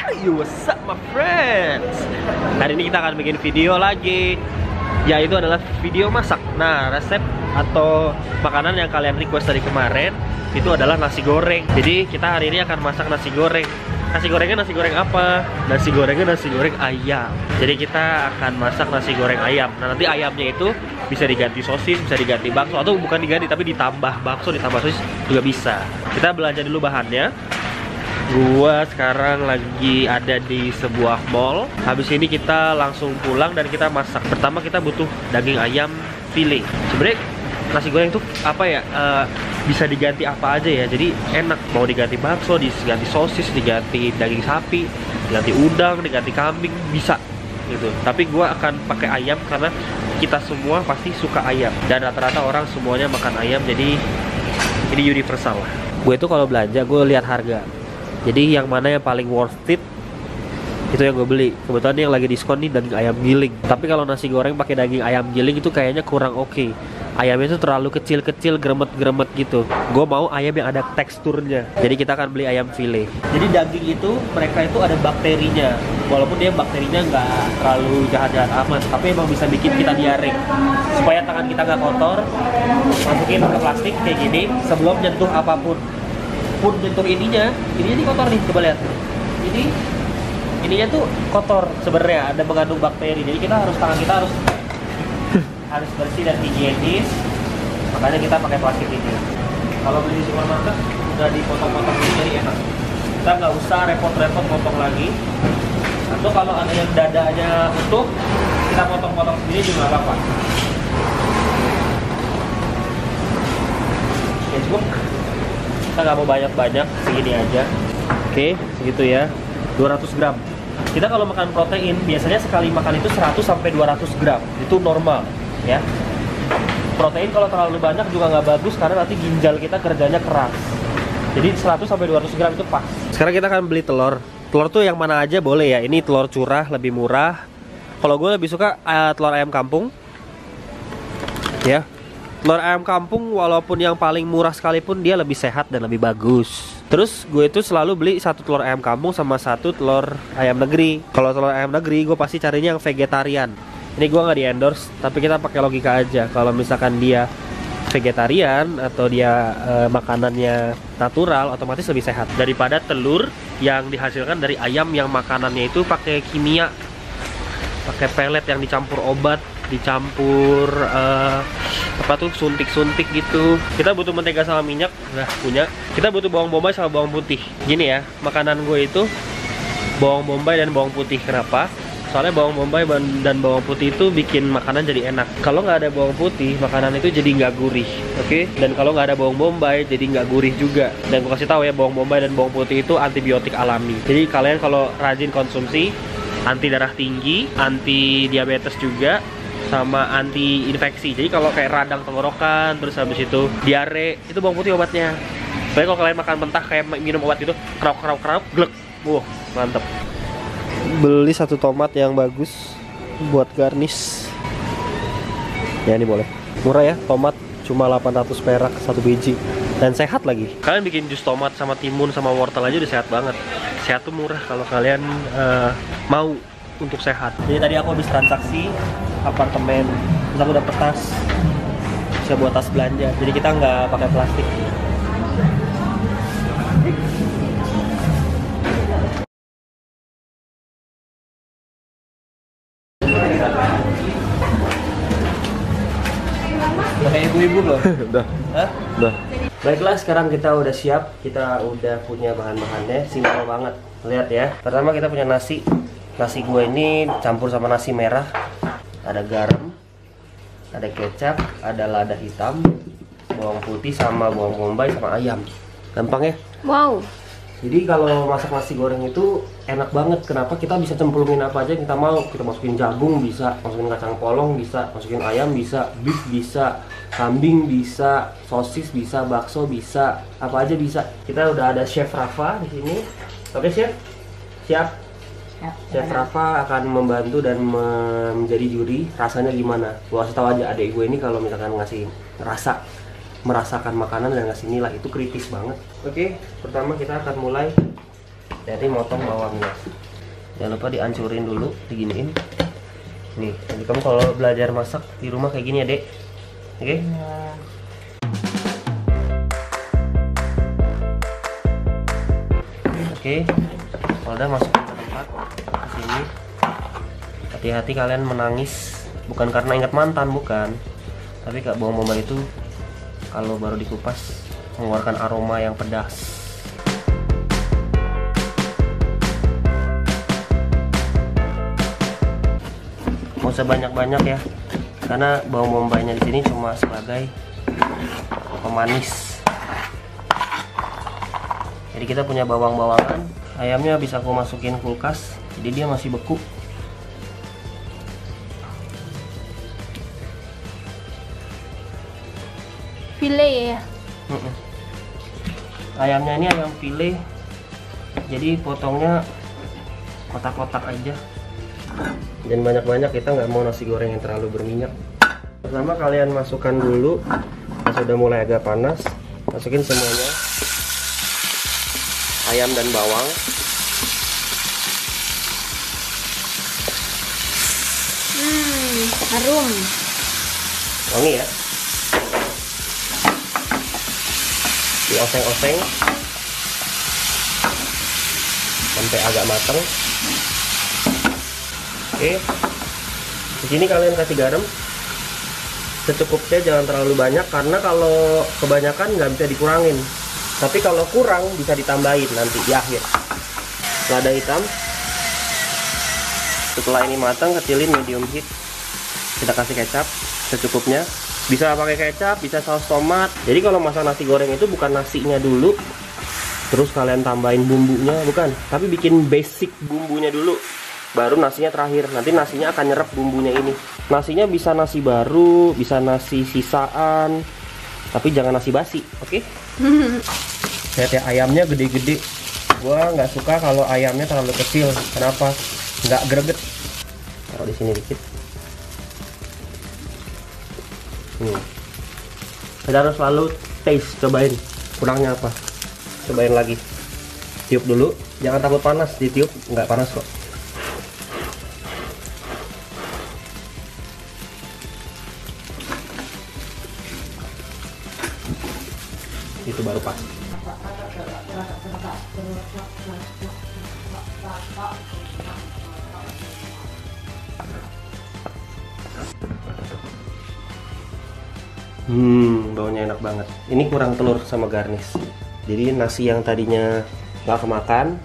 Yo, what's up my friends? Hari ini kita akan bikin video lagi, yaitu adalah video masak. Nah, resep atau makanan yang kalian request dari kemarin itu adalah nasi goreng. Jadi kita hari ini akan masak nasi goreng. Nasi gorengnya nasi goreng apa? Nasi gorengnya nasi goreng ayam. Jadi kita akan masak nasi goreng ayam. Nah, nanti ayamnya itu bisa diganti sosis, bisa diganti bakso, atau bukan diganti tapi ditambah bakso, ditambah sosis juga bisa. Kita belanja dulu bahannya. Gua sekarang lagi ada di sebuah mall. Habis ini kita langsung pulang dan kita masak. Pertama kita butuh daging ayam file. Sebenarnya nasi goreng tuh apa ya? Bisa diganti apa aja ya. Jadi enak. Mau diganti bakso, diganti sosis, diganti daging sapi, diganti udang, diganti kambing, bisa gitu. Tapi gua akan pakai ayam karena kita semua pasti suka ayam. Dan rata-rata orang semuanya makan ayam. Jadi ini universal lah. Gue tuh kalau belanja gue lihat harga. Jadi yang mana yang paling worth it itu yang gue beli. Kebetulan yang lagi diskon nih daging ayam giling. Tapi kalau nasi goreng pakai daging ayam giling itu kayaknya kurang oke. Ayamnya itu terlalu kecil-kecil, gremet-gremet gitu. Gue mau ayam yang ada teksturnya. Jadi kita akan beli ayam file. Jadi daging itu mereka itu ada bakterinya. Walaupun dia bakterinya nggak terlalu jahat-jahat amat, tapi emang bisa bikin kita diare. Supaya tangan kita nggak kotor, masukin ke plastik kayak gini sebelum nyentuh apapun. Pun nyentuh ininya kotor nih, coba lihat. Ininya tuh kotor sebenarnya, ada mengandung bakteri. Jadi tangan kita harus bersih dan higienis. Makanya kita pakai plastik ini. Kalau beli di supermarket udah dipotong-potong ini jadi enak. Kita nggak usah repot-repot potong lagi. Atau kalau ada yang dadanya utuh, kita potong-potong sendiri juga nggak apa-apa. Oke, cukup. Kita nggak mau banyak-banyak, segini aja. Oke, segitu ya. 200 gram. Kita kalau makan protein biasanya sekali makan itu 100 sampai 200 gram. Itu normal ya. Protein kalau terlalu banyak juga nggak bagus karena nanti ginjal kita kerjanya keras. Jadi 100 sampai 200 gram itu pas. Sekarang kita akan beli telur. Telur tuh yang mana aja boleh ya. Ini telur curah lebih murah. Kalau gue lebih suka telur ayam kampung. Ya. Telur ayam kampung walaupun yang paling murah sekalipun dia lebih sehat dan lebih bagus. Terus gue itu selalu beli satu telur ayam kampung sama satu telur ayam negeri. Kalau telur ayam negeri gue pasti carinya yang vegetarian. Ini gue nggak di endorse, tapi kita pakai logika aja. Kalau misalkan dia vegetarian atau dia makanannya natural, otomatis lebih sehat daripada telur yang dihasilkan dari ayam yang makanannya itu pakai kimia, pakai pelet yang dicampur obat, dicampur suntik-suntik gitu. Kita butuh mentega sama minyak, nah punya. Kita butuh bawang bombay sama bawang putih. Gini ya, makanan gue itu bawang bombay dan bawang putih. Kenapa? Soalnya bawang bombay dan bawang putih itu bikin makanan jadi enak. Kalau nggak ada bawang putih, makanan itu jadi nggak gurih. Oke? Dan kalau nggak ada bawang bombay, jadi nggak gurih juga. Dan gue kasih tahu ya, bawang bombay dan bawang putih itu antibiotik alami. Jadi kalian kalau rajin konsumsi, anti darah tinggi, anti diabetes juga, sama anti infeksi. Jadi kalau kayak radang tenggorokan, terus habis itu diare, itu bawang putih obatnya. Soalnya kalau kalian makan mentah kayak minum obat itu, krauk, glek. Mantep. Beli satu tomat yang bagus buat garnish. Ya ini boleh. Murah ya, tomat cuma 800 perak satu biji. Dan sehat lagi. Kalian bikin jus tomat sama timun sama wortel aja udah sehat banget. Sehat tuh murah kalau kalian mau untuk sehat. Jadi tadi aku habis transaksi apartemen, terus aku dapet tas, bisa buat tas belanja. Jadi kita nggak pakai plastik. Pakai ibu-ibu loh. Udah. Hah? Udah. Baiklah, sekarang kita udah siap. Kita udah punya bahan-bahannya, simpel banget. Lihat ya. Pertama kita punya nasi. Nasi gue ini campur sama nasi merah. Ada garam, ada kecap, ada lada hitam, bawang putih sama bawang bombay sama ayam. Gampang ya? Wow. Jadi kalau masak nasi goreng itu enak banget. Kenapa? Kita bisa cemplungin apa aja yang kita mau. Kita masukin jagung bisa, masukin kacang polong bisa, masukin ayam bisa, beef bisa, kambing bisa, sosis bisa, bakso bisa, apa aja bisa. Kita udah ada Chef Rafa di sini. Oke, Chef? Siap? Chef Rafa akan membantu dan menjadi juri. Rasanya gimana? Gue kasih tahu aja, adik gue ini kalau misalkan ngasih merasakan makanan dan ngasih nilai itu kritis banget. Oke, pertama kita akan mulai Jadi motong bawangnya. Jangan lupa dihancurin dulu, diginiin. Nih, jadi kamu kalau belajar masak di rumah kayak gini ya, Dek. Oke? Oke. Kalau udah masukin ke tempat ke sini. Hati-hati kalian menangis, bukan karena ingat mantan, bukan. Tapi kak bawang bombay itu kalau baru dikupas mengeluarkan aroma yang pedas. Nggak usah banyak-banyak ya, karena bawang bombaynya di sini cuma sebagai pemanis. Jadi kita punya bawang-bawangan. Ayamnya bisa aku masukin kulkas, jadi dia masih beku. File ya. Ayamnya ini ayam file, jadi potongnya kotak-kotak aja. Dan banyak-banyak, kita nggak mau nasi goreng yang terlalu berminyak. Pertama kalian masukkan dulu, pas sudah mulai agak panas, masukin semuanya, ayam dan bawang. Harum. Wangi ya. Dioseng-oseng sampai agak matang. Oke, di sini kalian kasih garam secukupnya, jangan terlalu banyak karena kalau kebanyakan nggak bisa dikurangin. Tapi kalau kurang bisa ditambahin nanti di akhir. Lada hitam. Setelah ini matang, kecilin medium heat. Kita kasih kecap secukupnya. Bisa pakai kecap, bisa saus tomat. Jadi kalau masak nasi goreng itu bukan nasinya dulu, terus kalian tambahin bumbunya, bukan. Tapi bikin basic bumbunya dulu, baru nasinya terakhir. Nanti nasinya akan nyerap bumbunya ini. Nasinya bisa nasi baru, bisa nasi sisaan, tapi jangan nasi basi, oke? Lihat ya, ayamnya gede-gede. Gua nggak suka kalau ayamnya terlalu kecil. Kenapa? Nggak greget. Taruh di sini dikit. Kita harus selalu taste, cobain kurangnya apa, cobain lagi, tiup dulu, jangan takut panas, ditiup nggak panas kok. Itu baru pas. Baunya enak banget. Ini kurang telur sama garnish. Jadi nasi yang tadinya nggak kemakan,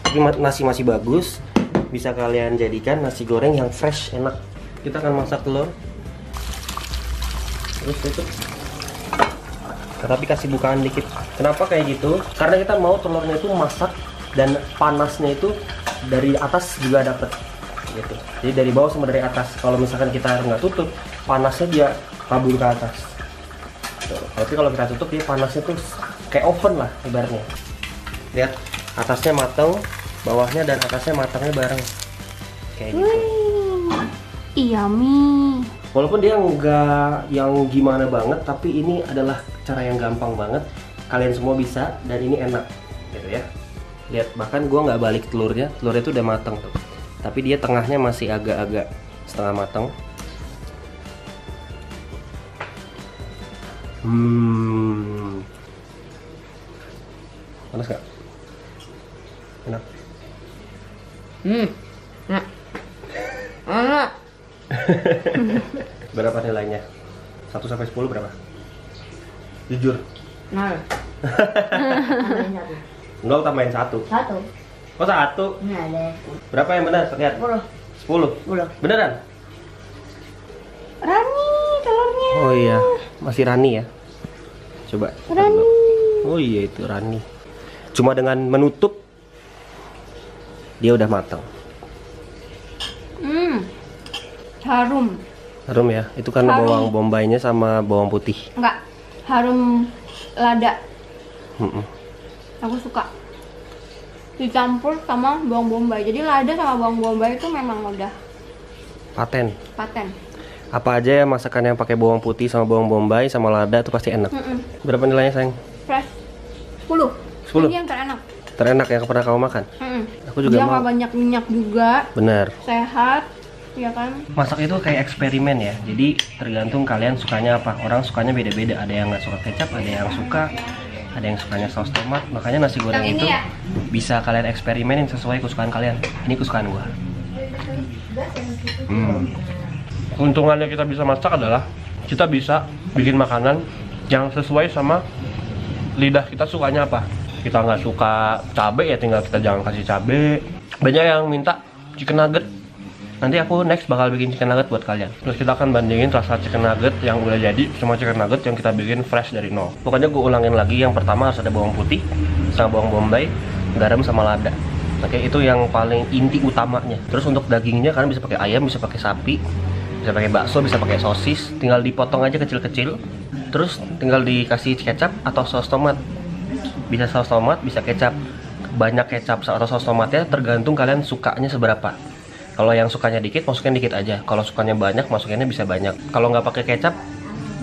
tapi nasi masih bagus, bisa kalian jadikan nasi goreng yang fresh, enak. Kita akan masak telur. Terus tutup. Tapi kasih bukaan dikit. Kenapa kayak gitu? Karena kita mau telurnya itu masak dan panasnya itu dari atas juga dapet. Gitu. Jadi dari bawah sama dari atas. Kalau misalkan kita nggak tutup, panasnya dia kabur ke atas. Tapi kalau kita tutup, dia panasnya tuh kayak oven lah ibaratnya. Lihat, atasnya matang, bawahnya dan atasnya matangnya bareng. Kayak gitu. Yummy. Walaupun dia nggak yang gimana banget, tapi ini adalah cara yang gampang banget. Kalian semua bisa dan ini enak, gitu ya. Lihat, bahkan gua nggak balik telurnya tuh udah matang tuh. Tapi dia tengahnya masih agak-agak setengah matang. Panas gak? Enak. Enak. Berapa nilainya? 1 sampai 10 berapa? Jujur. 0. Enggak, tambahin 1. 1. Oh, 1. Ini ada. Berapa yang benar? Lihat. 10. 10. Beneran? Rani telurnya. Oh iya, masih Rani ya. Coba. Rani. Oh iya, itu Rani. Cuma dengan menutup dia udah matang. Harum. Harum ya. Itu karena bawang bombaynya sama bawang putih. Enggak. Harum lada. Aku suka. Dicampur sama bawang bombay. Jadi lada sama bawang bombay itu memang udah paten. Apa aja ya masakan yang pakai bawang putih sama bawang bombay sama lada itu pasti enak. Berapa nilainya sayang? Fresh. 10. 10. Ini yang terenak. Terenak yang pernah kamu makan. Aku juga dia mau. nggak banyak minyak juga. Bener. Sehat, ya kan? Masak itu kayak eksperimen ya. Jadi tergantung kalian sukanya apa. Orang sukanya beda-beda. Ada yang nggak suka kecap, ada yang suka, ada yang sukanya saus tomat. Makanya nasi goreng Yang ini itu ya? bisa kalian eksperimenin sesuai kesukaan kalian. Ini kesukaan gua. Keuntungannya kita bisa masak adalah kita bisa bikin makanan yang sesuai sama lidah kita sukanya apa. Kita nggak suka cabe ya tinggal kita jangan kasih cabe. Banyak yang minta chicken nugget. Nanti aku next bakal bikin chicken nugget buat kalian. Terus kita akan bandingin rasa chicken nugget yang udah jadi sama chicken nugget yang kita bikin fresh dari nol. Pokoknya gue ulangin lagi, yang pertama harus ada bawang putih sama bawang bombay, garam sama lada. Oke, itu yang paling inti utamanya. Terus untuk dagingnya kalian bisa pakai ayam, bisa pakai sapi, bisa pakai bakso, bisa pakai sosis. Tinggal dipotong aja kecil-kecil. Terus tinggal dikasih kecap atau saus tomat. Bisa saus tomat, bisa kecap. Banyak kecap atau saus tomatnya tergantung kalian sukanya seberapa. Kalau yang sukanya dikit, masukin dikit aja. Kalau sukanya banyak, masukinnya bisa banyak. Kalau nggak pakai kecap,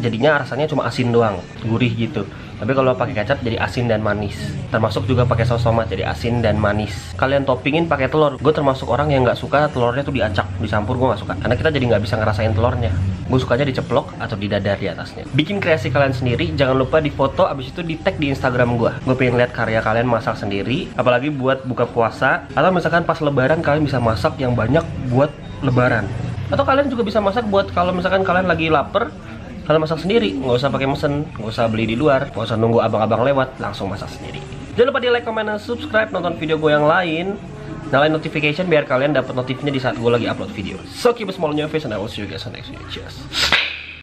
jadinya rasanya cuma asin doang, gurih gitu. Tapi kalau pakai kecap jadi asin dan manis. Termasuk juga pakai saus tomat jadi asin dan manis. Kalian toppingin pakai telur. Gue termasuk orang yang nggak suka telurnya tuh diacak, dicampur. Gue nggak suka karena kita jadi nggak bisa ngerasain telurnya. Gue sukanya diceplok atau didadar di atasnya. Bikin kreasi kalian sendiri. Jangan lupa difoto, abis itu di tag di Instagram gue. Gue pengen lihat karya kalian masak sendiri. Apalagi buat buka puasa atau misalkan pas Lebaran kalian bisa masak yang banyak buat Lebaran. Atau kalian juga bisa masak buat kalau misalkan kalian lagi lapar. Kalian masak sendiri, nggak usah pakai mesen, nggak usah beli di luar, nggak usah nunggu abang-abang lewat, langsung masak sendiri. Jangan lupa di like, comment, dan subscribe, nonton video gue yang lain, nyalain notification biar kalian dapat notifnya di saat gue lagi upload video. So keep a smile on your face and I will see you guys on next video. Cheers.